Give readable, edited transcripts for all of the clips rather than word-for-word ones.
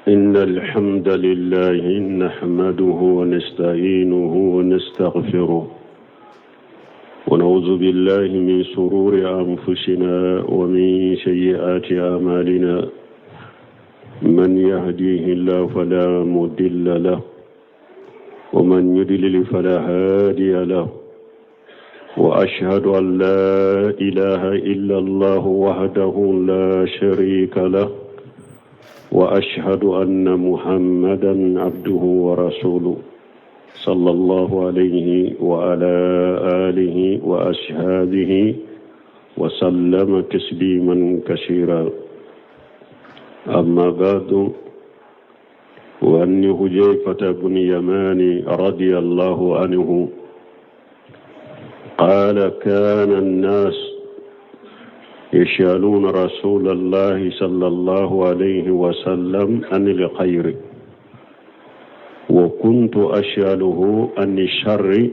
إن الحمد لله نحمده ونستعينه ونستغفره ونعوذ بالله من شرور أنفسنا ومن سيئات أعمالنا. من يهديه الله فلا مضل له ومن يضلل فلا هادي له، وأشهد أن لا إله إلا الله وحده لا شريك له، وأشهد أن محمدا عبده ورسوله صلى الله عليه وعلى آله وأصحابه وسلم تسليما كثيرا. أما بعد، وأن حذيفة بن يمان رضي الله عنه قال: كان الناس يسألون رسول الله صلى الله عليه وسلم عن الخير، وكنت أسأله عن الشر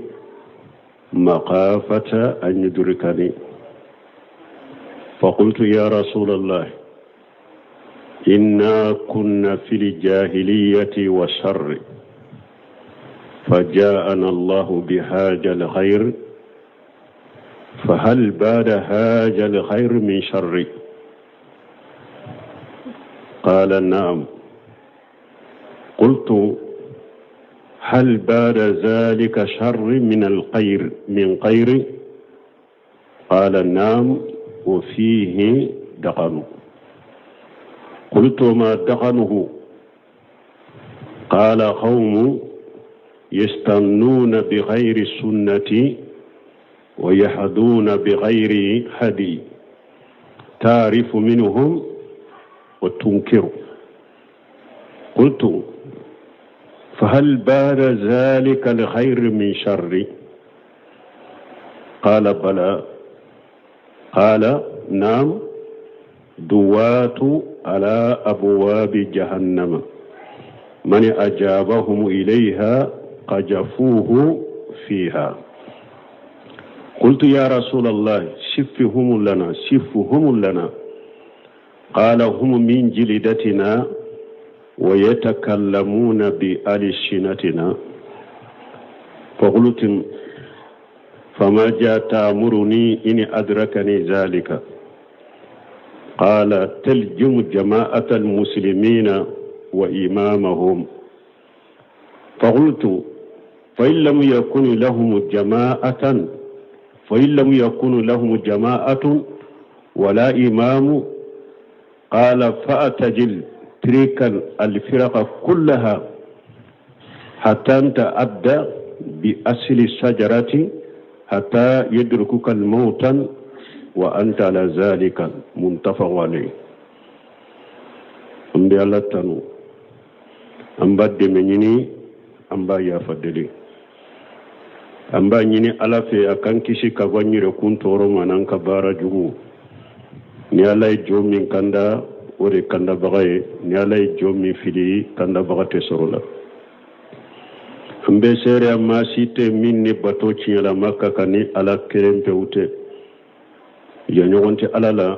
مخافة أن يدركني. فقلت: يا رسول الله، إنا كنا في الجاهلية والشر، فجاءنا الله بهذا الخير، فهل بعد هذا الخير من شر؟ قال: نعم. قلت: هل بعد ذلك شر من الخير من خير؟ قال: نعم، وفيه دخن. قلت: ما دخنه؟ قال: قوم يستنون بغير السنة ويحدون بغير هدي، تعرف منهم وتنكر. قلت: فهل بعد ذلك الخير من شر؟ قال: بلى. قال: نعم، دوات على أبواب جهنم، من أجابهم إليها قذفوه فيها. قلت: يا رسول الله، صفهم لنا. قال: هم من جلدتنا ويتكلمون بألسنتنا. فقلت: فما جاء تأمرني إن أدركني ذلك؟ قال: تلجم جماعة المسلمين وإمامهم. فقلت: فإن لم يكن لهم جماعة ولا إمام؟ قال: فأتجل تلك الفرق كلها حتى تأدى بأصل الشجرة حتى يدركك الموت وأنت على ذلك. متفق عليه. أمبي الله تنو أمبا دمنيني أمبا يافدلي أمبا نيني ألافي أكان كيشي كباني ركون تورو منان كبارا جمو نيالاي جومين كندا وري كندا بغاي نيالاي جومين فيدي كندا بغاتي سرولا. أمبي سيري أما سيتي مني باتوشي على مكة كاني على كريم بيوتي يانيوانتي على لا.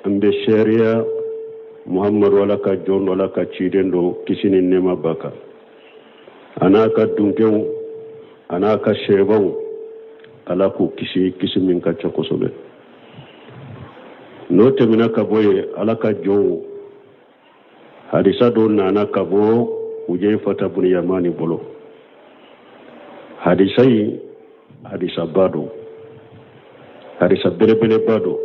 أمبي سيري محمد ولا كجون ولا كتشيدندو كيسيني نيما باكا أنا كدونكيو أنا كشيبو على كو كيسي من كتشوكو سوبي نوت منا كبوي على كجو حديثا دون أنا كبو حذيفة بن يمان بولو حديثا بادو حديثا بلبل بادو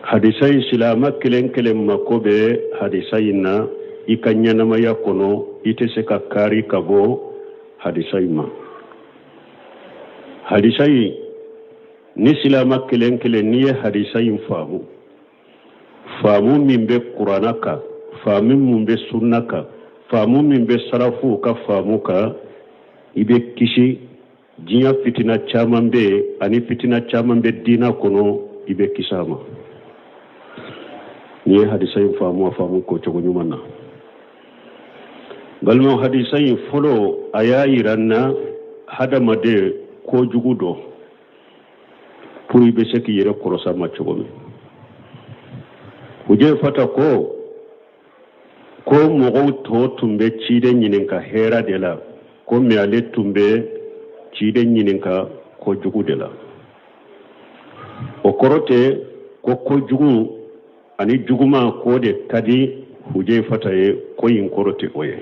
hadisai silama kelen makobe hadisai na ikanya ma yakono ite se kakari kabo hadisai ma hadisai ni silama kelen ni hadisai famu min be qur'anaka, famu min be sunnaka, famu min be sarafu ka famu ka ibe kishi jinya fitina chamambe ani fitina chamambe dina kono ibe kisama. ni hadisai famu ko to nyuma na balmo hadisai folo ayayi ranna hada made ko jugudo puri be seki yere korosa machogomi huje fata ko ko mogo to tumbe cide nyininka hera de la ko mi ale tumbe cide nyininka ko jugu de la o korote ko jugu ani juguma ko de kadi huje fataye ko yin korote oye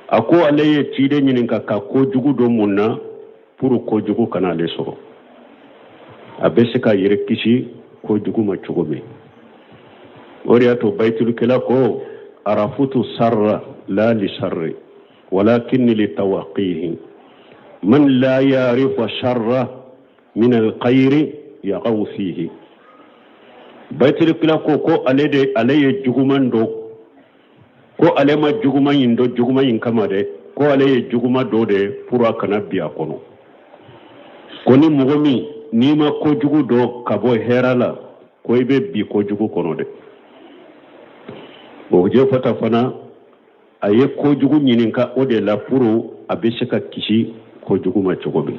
ako alaye cide nyininka ka ko jugu do munna pour ko jugu kana le soro abesika yire kishi ko jugu ma chugobe ورياتو بيت الكلاكو عرفت سر لا لشر ولكن لتوقيه من لا يعرف شر من الخير يقع فيه بيت الكلاكو كو علي جغمان دو كو علي ما جغمان دو جغمان كما دي كو علي جغمان دو دي پورا كنا بيا كونو كوني مغمي نيما كو جغو دو كابو هيرالا كو يبي بي كو جغو كونو دي je fata fana aye ko jugu nyininka o de la puro abesheka kishi ko jugu ma chogobe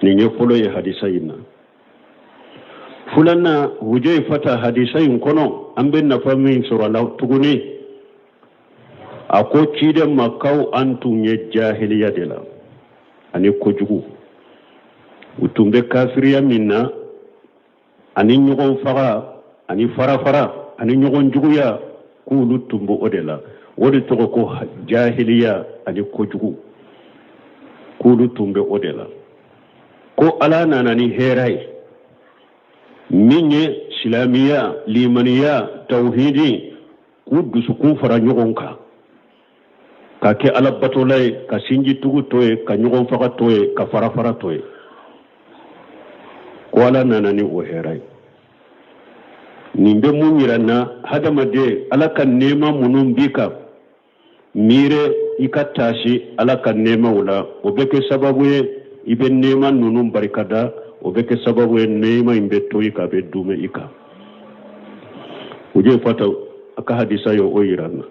ni nye folo ye hadisa yinna fulanna huje fata hadisa yin kono ambe na fami sura la tuguni ako kide makau antu nye jahiliya de la ani ko jugu utumbe kafiriya minna ani nyugon faga ani fara ani ñogon juguya kulu tumbo odela wodi togo ko jahiliya ani ko jugu kulu tumbe odela ko ala nanani heray minye islamiya limaniya tauhidi ku dusu ku fara ñogonka ka ke ala batolay ka sinji tugu toye ka ñogon faga toye ka fara toye ko ala nanani o heray nimbe munyirana hadamade alaka nema munun bika mire ikatashi alaka nema wala obeke sababu ye ibe nema nunun barikada obeke sababu ye nema imbe toyi ka be dume ika uje fata aka hadisa yo oyirana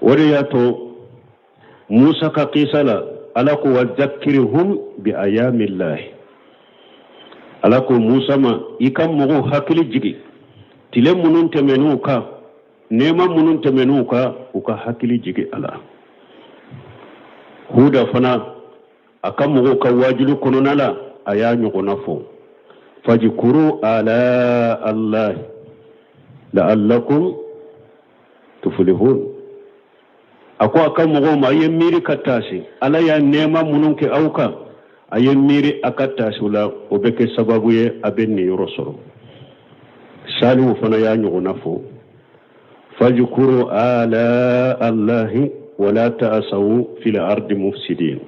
wore yato Musa ka kisala alako wazakirhum bi ayamillahi alako Musa ma ikam mogo hakili jigi tile munun temenuka nema munun temenuka uka hakili jigi ala huda fana akam mogo ka wajilu kononala aya nyogona fo fajkuru ala Allah la'allakum tuflihun ako akam mogo ma yemiri katasi ala ya nema munun ke auka ayen miri akata sula obeke sababu ye abenni yorosoro salu fana ya nyuguna fo fajkuru ala allahi wala ta'asaw fil ardi mufsidin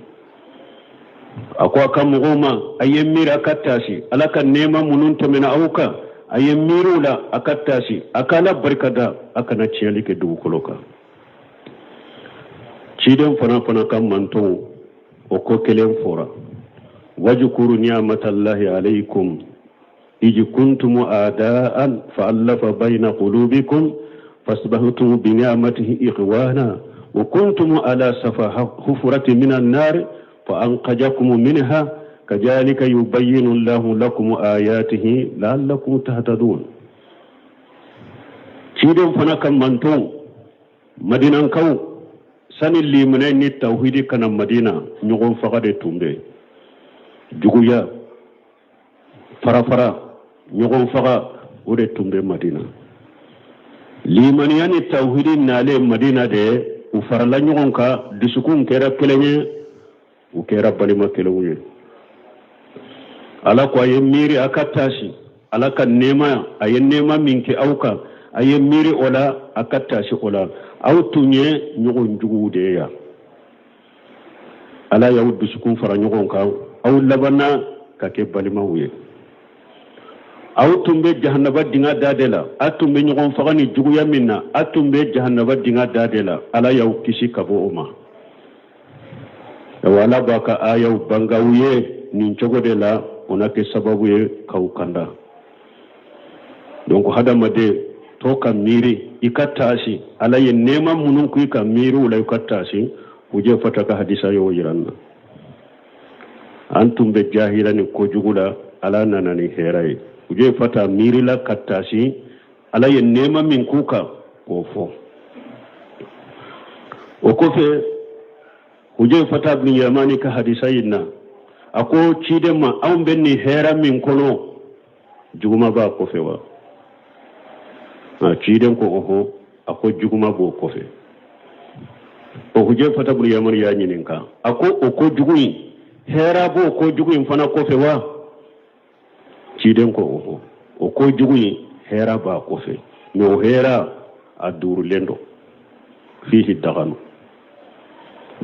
akwa kam goma ayen miri akata si alaka nema munun tamena auka ayen miru la akata si akala barkada akana ciyalike dubu koloka ciden fana kam manto o ko kelen fora واذكروا نعمة الله عليكم إذ كنتم أعداء فألف بين قلوبكم فاصبحتم بنعمته إخوانا وكنتم على سفا حفرة من النار فأنقذكم منها كذلك يبين الله لكم آياته لعلكم تهتدون شيدم فنكا منتون مدينة كو سن اللي منين التوحيد كان مدينة نغم فقد تومبي juguya fara ñogon faga wode tumbe madina limaniyani tawhidi nale madina de u farala ñogon ka disukun kera kelenye u kera balima kelenye ala ko aye miri akatashi ala ka nema aye nema minke auka aye miri ola akatashi ola aw tunye ñogon jugu de ya ala yaw disukun fara ñogon ka aw labana ka ke balima wuye aw tumbe jahannaba dinga dadela atumbe ñogon fagani juguya minna atumbe jahannaba dinga dadela ala yaw kisi kabo oma wala baka ayaw bangawuye nin cogode la onake sababu ye kawkanda donc hadamade to ka miri ikatashi ala ye nema munun ku ka miri wala ikatashi uje fataka hadisa yo yiranna antum be jahilani ko jugula ala nanani heray uje fata miri la katashi ala ye nema min kuka ko fo o ko fe huje fata ibn yamani ka hadisa yinna ako cide ma aw benni hera min kono juguma ba ko fe wa cide ko oho ako juguma bo ko fe o huje fata ibn yamani ya nyininka ako o ko jugui hera bo ko jugui fana ko fe wa cide ko oho o ko jugui hera ba ko fe no hera aduru lendo fihi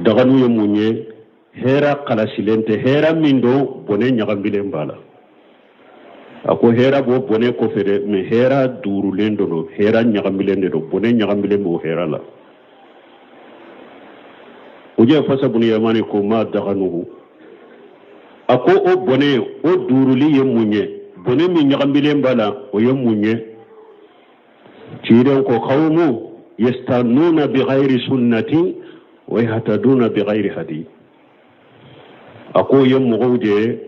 daganu ye munye hera kalasilente hera mindo bone nyagambile mbala ako hera bo bone ko fere me hera duru lendo no hera nyagambile ndo bone nyagambile mo hera la uje fasa buni yamani ko ma daganu ako o bone o duru li ye munye bone mi nyagambile mbala o ye munye ciiren ko qawmu yastanuna bighairi sunnati wa yahtaduna bighairi hadi ako yem mugode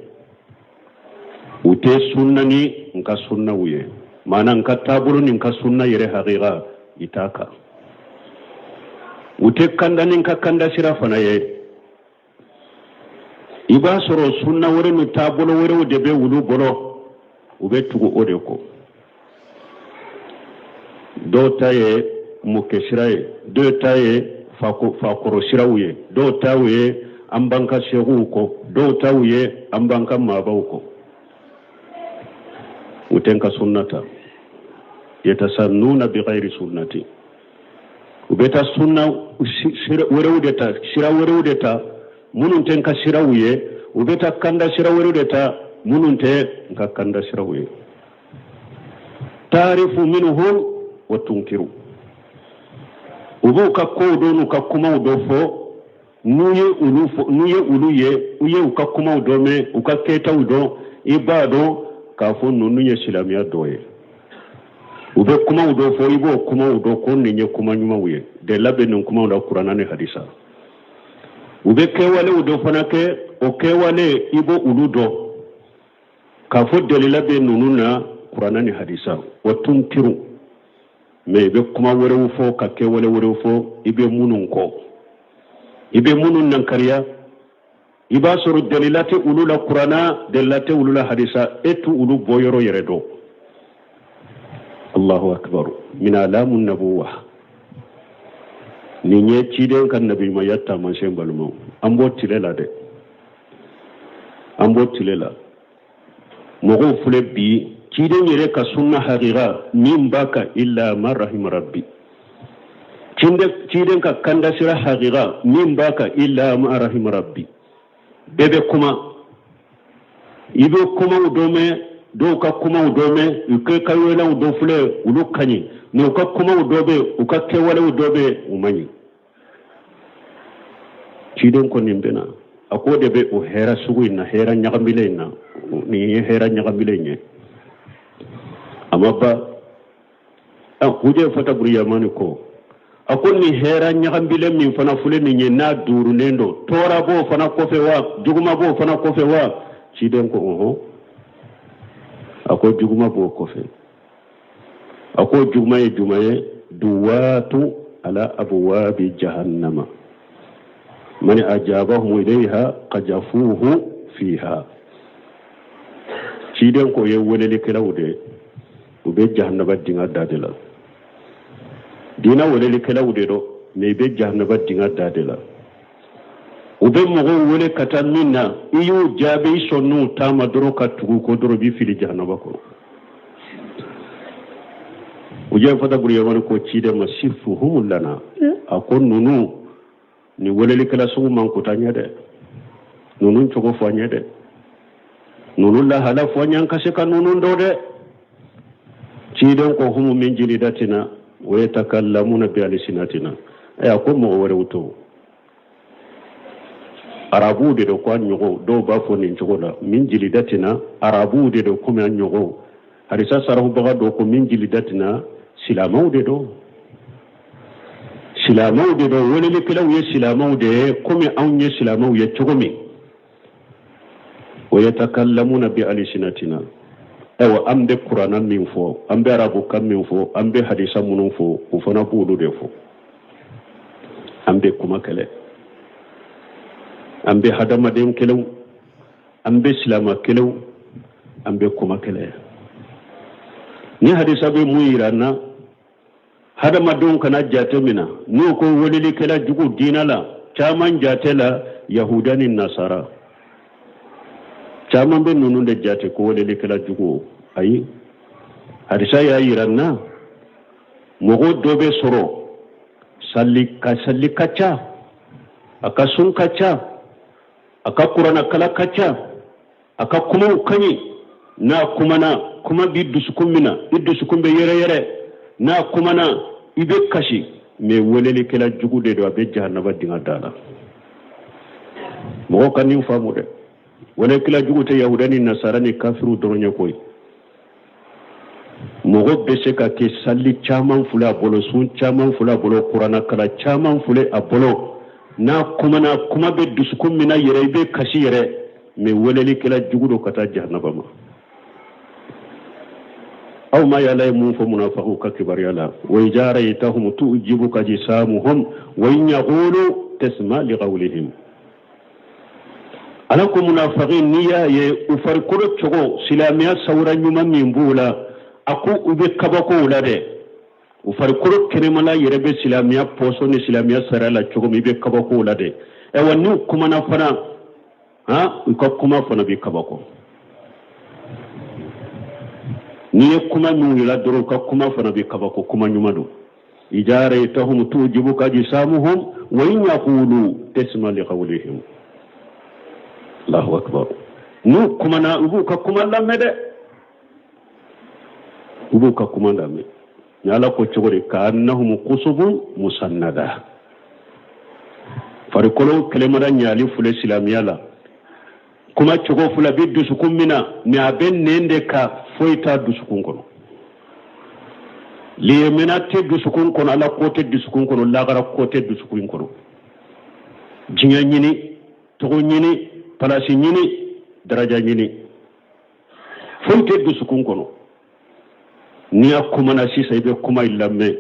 ute sunnani nka sunna wuye mana nka tabulu ni nka sunna yere haqiqa itaka ute kandani nka kanda sira fana ye iba soro sunna wore no tabulu wore de be wulu bolo ube tugo ode ko do taye muke siraye do taye fakoro sirawuye do tawe ambanka shehu ko do tawe ambanka mabaw ko utenka sunnata yatasannuna bighairi sunnati ubeta sunna werewdeta sira werewdeta munun tenka sirawuye ubeta kanda sira werewdeta munun te nka kanda sirawuye tarifu minhum wa tunkiru ubu ka ko do nu ka kuma do fo nuye uluye uye uka kuma do me uka keta udo ibado ka fo nunu ye silamiya doye ube kuma do fo ibo kuma do ko ninye kuma nyuma uye de labe nun kuma do qur'ana ne hadisa ube kewale udo fanake o kewale ibo uludo ka fo de labe nunu na qur'ana ne hadisa wa tunkiru me be kuma wore fo ka ke wore fo ibe munun ko ibe munun nan kariya iba suru dalilati ulula qur'ana dalilati ulula hadisa etu ulu boyoro yeredo Allahu akbar min alamun nubuwah ni nye ciden kan nabi mayatta man shen balmo ambo tilela de ambo tilela mogo fule bi ciden yere ka sunna haqiqa min baka illa man rahim rabbi ciden ka kanda sira haqiqa min baka illa man rahim rabbi bebe kuma ibe kuma udome do ka kuma udome uke kayela udo fule ulu kanyi no ka kuma udobe uka kewale udobe umanyi ciden ko nimbena akode be o hera sugu ina hera nyagambile ina ni hera nyagambile nye amaba huje fata buri yamani ko akonni hera nyagambile min fana fule ni na duru nendo tora bo fana kofe wa juguma bo fana kofe wa ciden ko oho ako juguma bo kofe ako jumaye duwatu ala abwabi jahannama man ajabahum ilayha qajafuhu fiha ciden ko ye wolele kelawde ube jahannaba dinga dadela dina wolele kelawde do ne be jahannaba dinga dadela ube mogo wole kata minna iyo jabe sonu tama doro ka tugu ko doro bi fili jahannaba ko uje fata buri yamani ko cide masifuhum lana akon nunu ni wolele kala sungu man ko tanya de nunu chogo fanya de nunu la hala fanya kase ka nunu do de ciden ko humu min jilidatina wa yatakallamuna bi alsinatina ay akon mo wore wuto arabu de ko anyogo do ba fo ni chogola min jilidatina arabu de ko me anyogo harisa sarahu baga do ko min jilidatina silamau de do wolele kala ye silamau de ko me anye silamau ye chogomi wa yatakallamuna bi alsinatina ewa ambe qur'ana min fo ambe arabu kam min fo ambe hadisa munun fo ko fona bulu de fo ambe kuma kale ambe hadama den kelew ambe islama kelew ambe kuma kale ni hadisa be muyirana hadama don kana jate mina no ko wolili kala jugu dinala chaman jatela yahudani nasara chaman be nunu de jate ko wolili kala jugu ayi hadisa ya yiranna mogo dobe soro salli kacha aka sun kacha aka qur'ana kala kacha aka kuma kanyi na kuma bi dusukun mina idusukun be yere na kuma na ibe kashi me woleli kala jugu de do be jahannaba dinga dala mo kan ni famu de wala kala jugu te yahudani nasara ni kafiru doronya koy mo go be se ka ke salli chaman fula bolo sun chaman fula bolo qur'ana kala chaman fule abolo na kuma be dusukun mina yere be kashi yere me woleli kala jugu do kata jahannaba ma أو ما يلامون فمنافقوا ككبر يلا وإذا رأيتهم تؤجبك جسامهم وإن يقولوا تسمع لقولهم ألكم منافقين نيا يفرقوا تشغو سلاميا سورا يوما من بولا أكو أبكبكوا لده وفرقوا كنملا يربي سلاميا بوسون سلاميا سرالا تشغو مبكبكوا لده أوانيو كما نفنا ها وكما فنا بكبكوا ni kuma nu la doro ka kuma fana bi kabako kuma nyumado ijaraytahum tujibuka jisamuhum wa in yaqulu tasma li qawlihim Allahu akbar nu kuma na ubu ka kuma lamede ubu ka kuma lamede yala ko chogore ka annahum qusubun musannada farikolo kelemara nyali fule islamiyala kuma chogo fula bi dusukun mina ni aben nende ka foita dusukun kono liye mena te dusukun kono ala kote dusukun kono lagara kote dusukun kono jinya nyini togo nyini palasi nyini daraja nyini foite dusukun kono ni akuma na sisa ibe kuma ilamme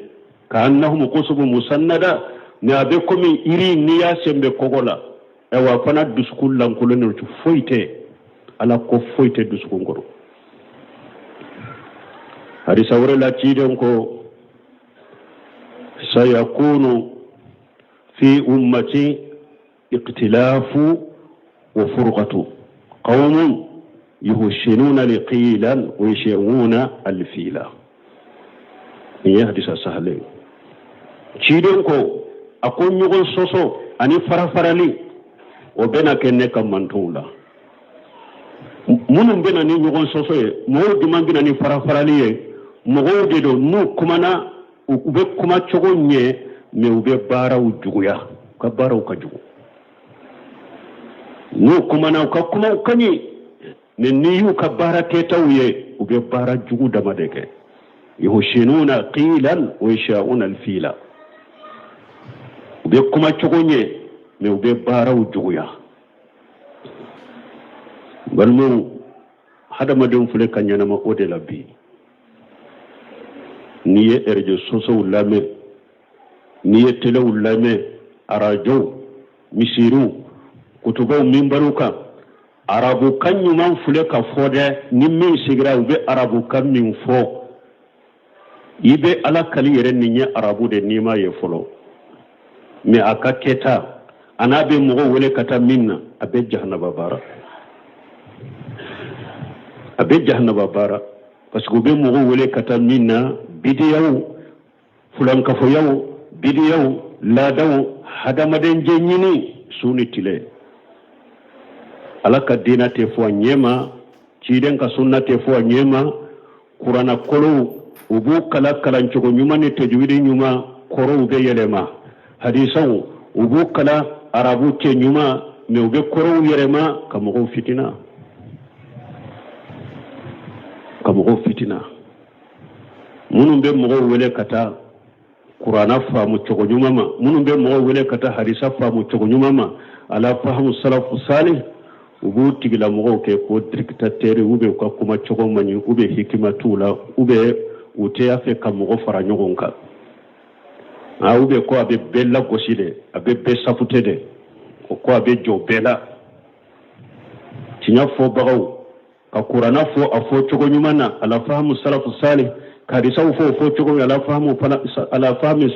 ka annahum qusubun musannada ni abe komi iri ni ya sembe kogola ewa fana dusukun lankulo ne foite ala ko foite dusukun kono hadisa wure la tiiden ko sayakunu fi ummati iqtilafu wa furqatu qawmun yuhshinuna liqilan wa yashawuna alfila ni hadisa sahle tiiden ko akon nyugon soso ani farafarali o bena kenne kam mantula munum bena ni nyugon soso e mo dimangina ni farafarali e mogo de do nu kumana ube kuma chogo nye me ube bara ujuguya ka bara ukajugu nu kumana ka kuma ukani ne niyu ka bara keta uye ube bara jugu damadeke yuhshinuna qilan wa yasha'una alfila ube kuma chogo nye me ube bara ujuguya balmu hada madum fule kanyana ma ode labbi niye erjo soso ulame niye tele ulame arajo misiru kutubo mimbaruka arabu kanyu man fule ka fode nimmi sigira ube arabu kan min fo ibe ala kali yere ninye arabu de nima ye folo me aka keta anabe mugo wele kata minna abe jahannaba bara parce que be mugo wele kata minna bidiyaw fulan kafo yaw bidiyaw ladaw hadamaden jenyini suni tile alaka dina te fo nyema ciden ka sunna te fo nyema qur'ana kolo ubu kala kala nchogo nyuma ne tajwidi nyuma koro ube yelema hadisan ubu kala arabu ke nyuma me ube koro yelema kamugo fitina munun be mogo wele kata qur'ana faamu chogo nyuma ma munun be mogo wele kata hadisa faamu chogo nyuma ma ala fahamu salafu salih ubu tigila mo ke ko dictateur ube ko kuma chogo mani ube hikima tula ube ute afe kamo fara nyogon ka ube ko abe bella gosile abe be safutede ko abe jo bella tinya fo bagaw ka qur'ana fo afo chogo nyumana ala fahamu salafu salih ka risaw fo chogo ala fahamu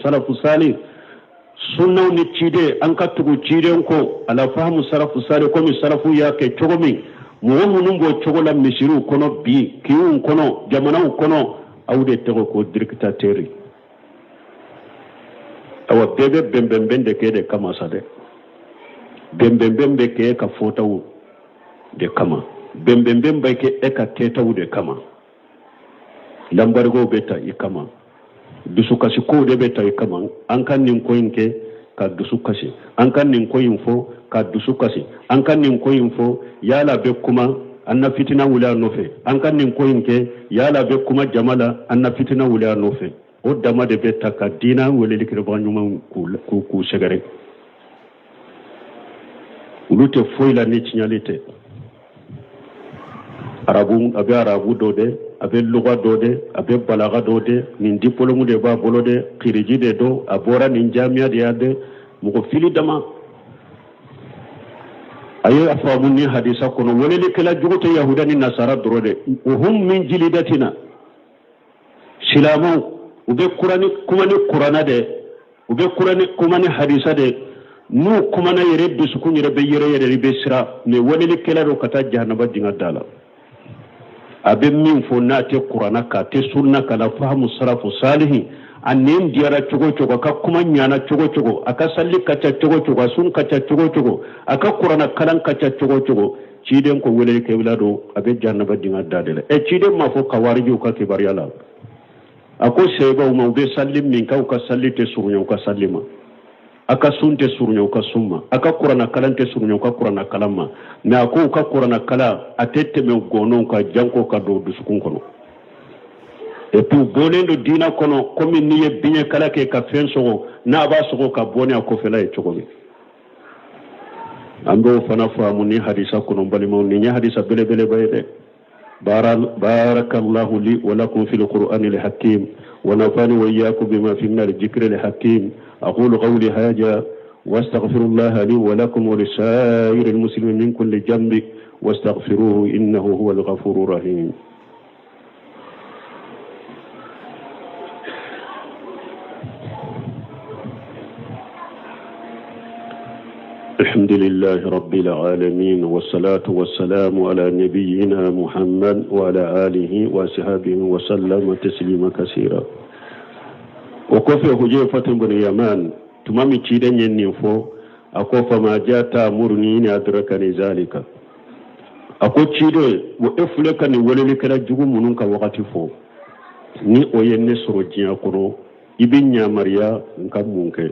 salafu salih sunnaw ni cide an ka tugu cide ko ala fahamu salafu salih ko mi salafu ya ke chogo mi mo munum bo chogo la mishiru kono bi kiun kono jamana kono awde tego ko dictateur awa bebe bembembe ke de kama sade bembembe ke ka fotawu de kama bembembe ke e ka tetawu de kama lambargo beta i kama dusu kasi ko de beta i kama an kan nin ko inke ka dusu kasi an kan nin ko info ka dusu kasi an kan nin ko info yala be kuma anna fitina wula nofe an kan nin ko inke yala be kuma jamala anna fitina wula nofe o dama de beta ka dina wele likirba nyuma ku segare ulute foila ni signalité arabu dode abe lugha dode abe balaga dode nin diplôme de ba bolode khiriji de do abora nin jamia de ade mugo fili dama ayo afamu ni hadisa kono wonele kala jugote yahuda ni nasara drode hum min jilidatina silamu ube qur'ani kuma ni qur'ana de ube qur'ani kuma ni hadisa de nu kuma na yere bisu kun yere be yere be sira ne wonele kala do kata jahannaba dinga dala abe min fo na te qur'ana ka te sunna kala fahamu salafu salihin anen diara chogo ka kuma nyana chogo aka salli kacha chogo sun kacha chogo aka qur'ana kalan kacha chogo ciden ko wele ke wilado abe jannaba dinga dadele e ciden ma fo kawariju ka ke bariyala ako seba mo be sallim min ka salli te surunyo ka sallima aka sunte surunyo ka summa aka qur'ana kalante surunyo ka qur'ana kalama na ko ka qur'ana kala atette me gonon ka janko ka do dusukun kono e pu bolendo dina kono komi niye binye kala ke ka fenso na ba sogo ka boni ko fela e chogomi ando fana famu ni hadisa kono balimo ni hadisa bele bayde barakallahu li wa lakum fil qur'anil hakim wa nafani wa iyyakum bima fi min al-dhikril hakim أقول قولي هذا واستغفر الله لي ولكم ولسائر المسلمين من كل جنب واستغفروه إنه هو الغفور الرحيم الحمد لله رب العالمين والصلاة والسلام على نبينا محمد وعلى آله وصحبه وسلم تسليما كثيرا وكفي حجيفة بن يمان تمامي تشيدن ينفو أكوفا ما جاء مرني إن أدركني ذلك أكو تشيدن وإفلكني وللك لجو منك وقت فو ni oyenne soro jiya kono ibinya maria nkam munke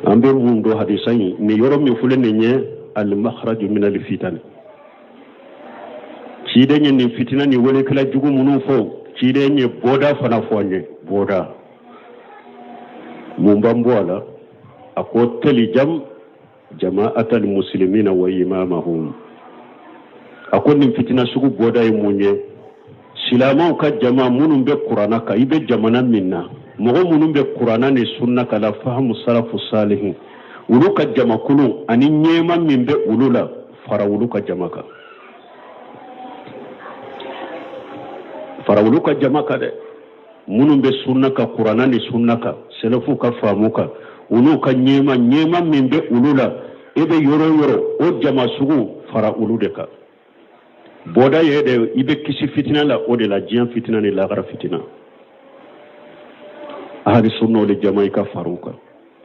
ambe mundo hadisai ni yoro mi fulene nye al makhraj min al fitan tshiden ni fitina ni welelek la jugu munun fo cidenye boda fana fonye boda mumbambola ako tali jama'atal muslimina wa imamahum ako nin fitina sugu boda e munye silama ka jama munun be qur'ana ka ibe jamana minna mogo munun be qur'ana ni sunna kala fahamu salafu salihin ulu ka jama kunu ani nyema min be ulula farawulu ka jamaka farawulu ka jamaka de munun be sunna ka qur'ana ni sunna ka salafu ka famuka ulu ka nyema min be ulula ebe yoro o jama sugu farawulu de ka boda yede ibe kisi fitina la o de la jian fitina ni la gara fitina ahadi sunno le jamaika faruka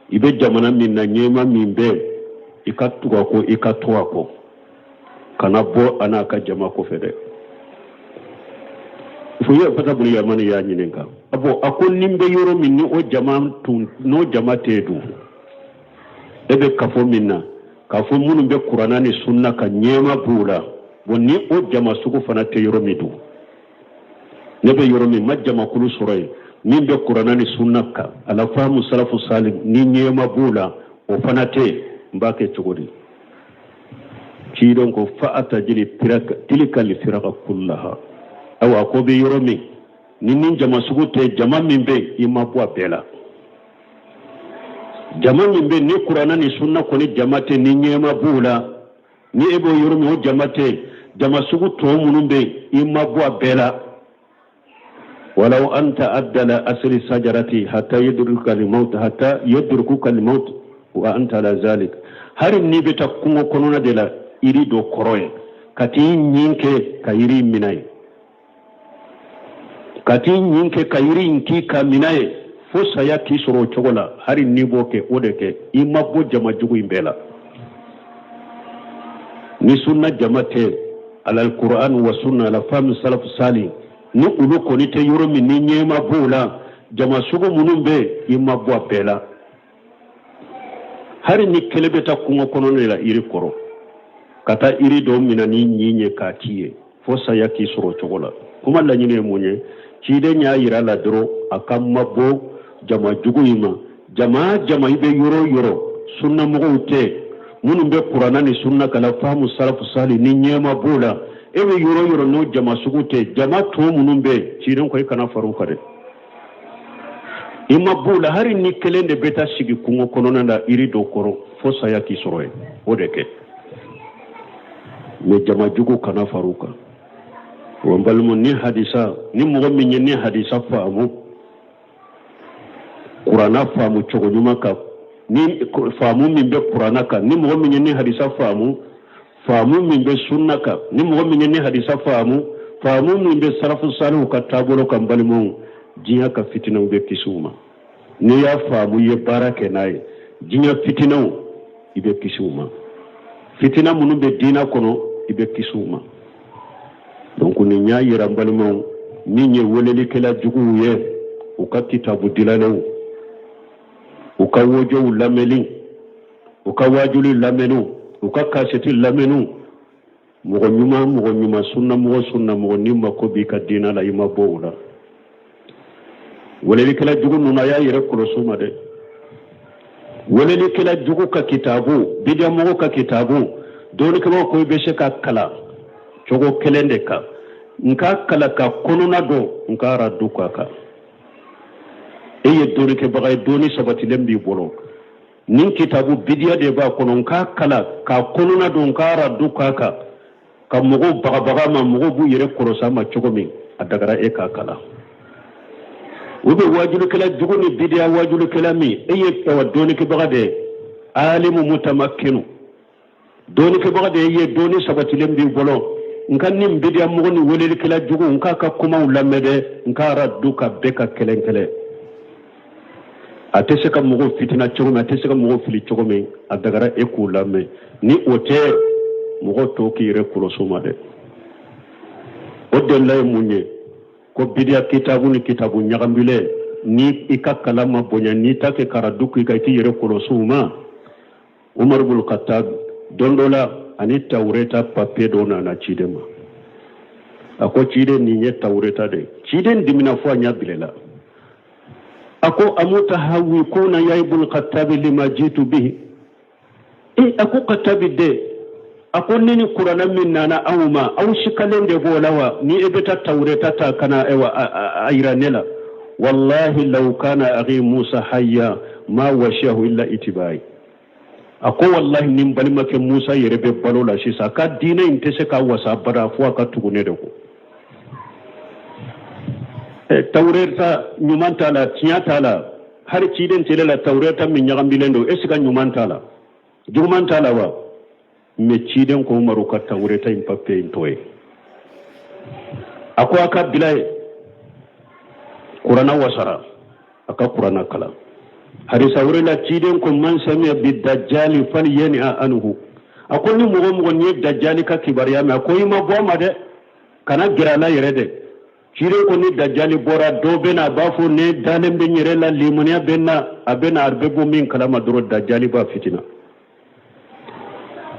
ibe jamana min na nyema min be ikatuwa ko kana bo anaka jama ko fede fuye fata buri yamani ya nyinenga abo akon nimbe yoro min ni o jama tun no jama tedu ebe kafo minna kafo munun be qur'ana ni sunna ka nyema bula bonni o jama sugu fana te yoro midu nebe yoro mi majjama kulu suray min be qur'ana ni sunna ka ala fahamu salafu salim ni nyema bula o fana te mbake chugodi ciidon ko fa'ata jili tilka lifiraqa kullaha awa ko be yoro min nin jama sugute jama min be imma bo bela jama min be ni qur'ana ni sunna ko ni jamate ni nyema bula ni ebo yoro mi o jamate jama sugu to munun be imma bo bela ولو أنت أدل أسر السجرة حتى يدرك الموت حتى يدركك الموت وأنت على ذلك هل النبي تكون كنونا دلا يريد كروي كتين ينك كيري مناي كتين ينك كيري ينكي كمناي فسيا كيسرو تقولا هل النبي كودك إما بو جما جوي بلا نسنا جماعة على القرآن والسنة على فهم السلف الصالح ni ulu koni te yoro min ni nyema bola jama sugu munun be imma bo bela hari ni kelebeta kungo kono ne la iri koro kata iri do mina ni nyinye katiye fo saya ki soro chogola kuma la nyine munye ci de nya ira la dro akam mabbo jama jugu ima jama ibe yoro sunna mo ute munun be qur'ana ni sunna kala famu salafu sali ni nyema bola ewe yoro no jama sugute jama to munumbe ciren koy kana faru kare imma bula hari ni kelende beta sigi kungo konona da iri do koro fo saya ki soroy odeke me jama jugu kana faruka wambalmo ni hadisa ni mo min ni hadisa faamu qur'ana faamu chogo nyuma ka ni faamu min be qur'ana ka ni mo min ni hadisa faamu min be sunna ka ni mo min ni hadisa faamu min be sarafu salu ka tabolo kan balimo jinya ka fitina be kisuma ni ya faamu ye barake nay jinya fitina ibe kisuma fitina munu be dina kono ibe kisuma donc ni nya yira balimo ni nye weleli kala jugu ye o ka kitabu dilalo o ka wojo lameli o ka wajuli lamenu uka kaseti lamenu mogo nyuma sunna mogo nimma ko bi ka dina la ima bowla waleli kala jugu nuna ya yire ko suma de waleli kala jugu ka kitabu bidia mogo ka kitabu doni ko ko be she ka kala jogo kelende ka nka kala ka konuna do nka raddu ka eye doni ke bagay doni sabati lembi bolo nin kitabu bidiya de ba kono ka kala ka konuna don kara duka ka mugo baga ma mugo bu yere korosa ma chogomi adagara e ka kala ube wajulu kala juguni bidiya wajulu kala mi eye tawa doni ke baga de alimu mutamakkinu doni ke baga de eye doni sabati lembi bolo nkan nim bidiya mugo ni weleli kala jugu nka ka kuma ulamede nkara duka beka kelenkele atese ka mugo fitina chogomi atese ka mugo fili chogomi adagara eku lame ni ote mugo toki yere kulosuma de odella munye ko bidia kitabu ni kitabu nyagambile ni ikakala mabonya ni take karaduku ikaiti yere kulosuma Umar bin Khattab dondola ani tawreta papier dona na chidema ako chide ni nye tawreta de chiden dimina fo nya bilela ako amutahawikuna ya ibn Khattab lima jitu bihi ako Khattabi de ako nini qur'ana minnana awma aw shikalende bolawa ni ebeta tawreta ta kana ewa ayranela wallahi law kana aghi Musa hayya ma washahu illa itibai ako wallahi nim balimake Musa yerebe balola shi saka dina intese ka wasa bara fo aka tugune de ko tawreta nyumantala tinyatala har ciden telela tawreta min nyagambilendo esika nyumantala jumantala wa me ciden ko maru ka tawreta impappe intoy ako aka bilay qur'ana wasara aka qur'ana kala hadisa wurela ciden ko man sami'a bid-dajjali falyana anhu ako ni mo ni dajjali ka kibariya me ako ima boma de kana girala yerede cire ko ni dajjali bora do bena bafo ne danem be nyerela limunia benna abena arbebo min kalama doro dajjali ba fitina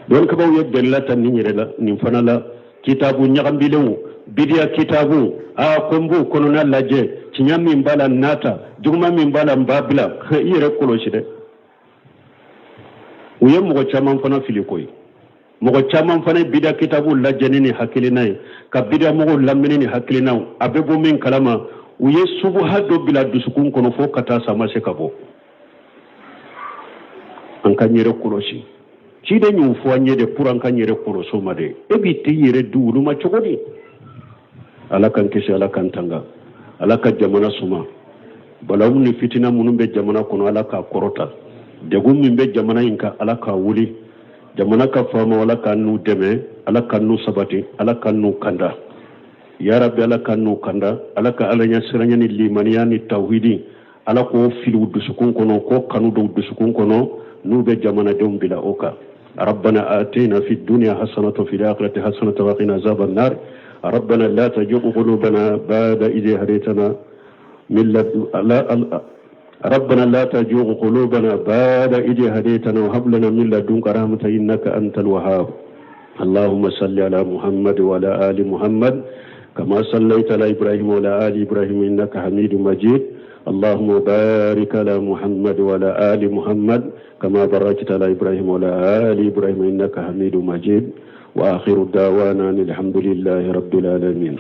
don ka baw yedellata ni nyerela ni fanala kitabu nyagambilewu bidia kitabu a kombu kono na laje cinyami mbala nata duguma min bala mbabila yere koloshi de uye mo chaman fana fili koy mogo caman fana bida kitabu lajanini hakilinaye ka bida mogo laminini hakilinaw abe bo min kalama u ye subuha do bila dusukun kono fo kata sama se kabo an kan yere kolosi ci de ñu fo ñede pour an kan yere koloso ma de e bi te yere duulu ma cogodi ala kan kesi ala kan tanga ala ka jamana suma balawu ni fitina munun be jamana kono ala ka korota degum min be jamana inka ala ka wuli jamana ka fama wala kan nu deme ala kan nu sabati ala kan nu kanda ya rabbi ala kan nu kanda ala ka ala nya siranya ni limaniya ni tawhidi ala ko filu dusukun kono ko kanu do dusukun kono nu be jamana dum bila oka ربنا آتنا في الدنيا حسنة وفي الآخرة حسنة وقنا عذاب النار ربنا لا تجعل قلوبنا بعد إذ هديتنا ربنا لا تجعل قلوبنا بعد إذ هديتنا وهب لنا من لدنك رحمة إنك أنت الوهاب اللهم صل على محمد وعلى آل محمد كما صليت على إبراهيم وعلى آل إبراهيم إنك حميد مجيد اللهم بارك على محمد وعلى آل محمد كما باركت على إبراهيم وعلى آل إبراهيم إنك حميد مجيد وآخر دعوانا الحمد لله رب العالمين.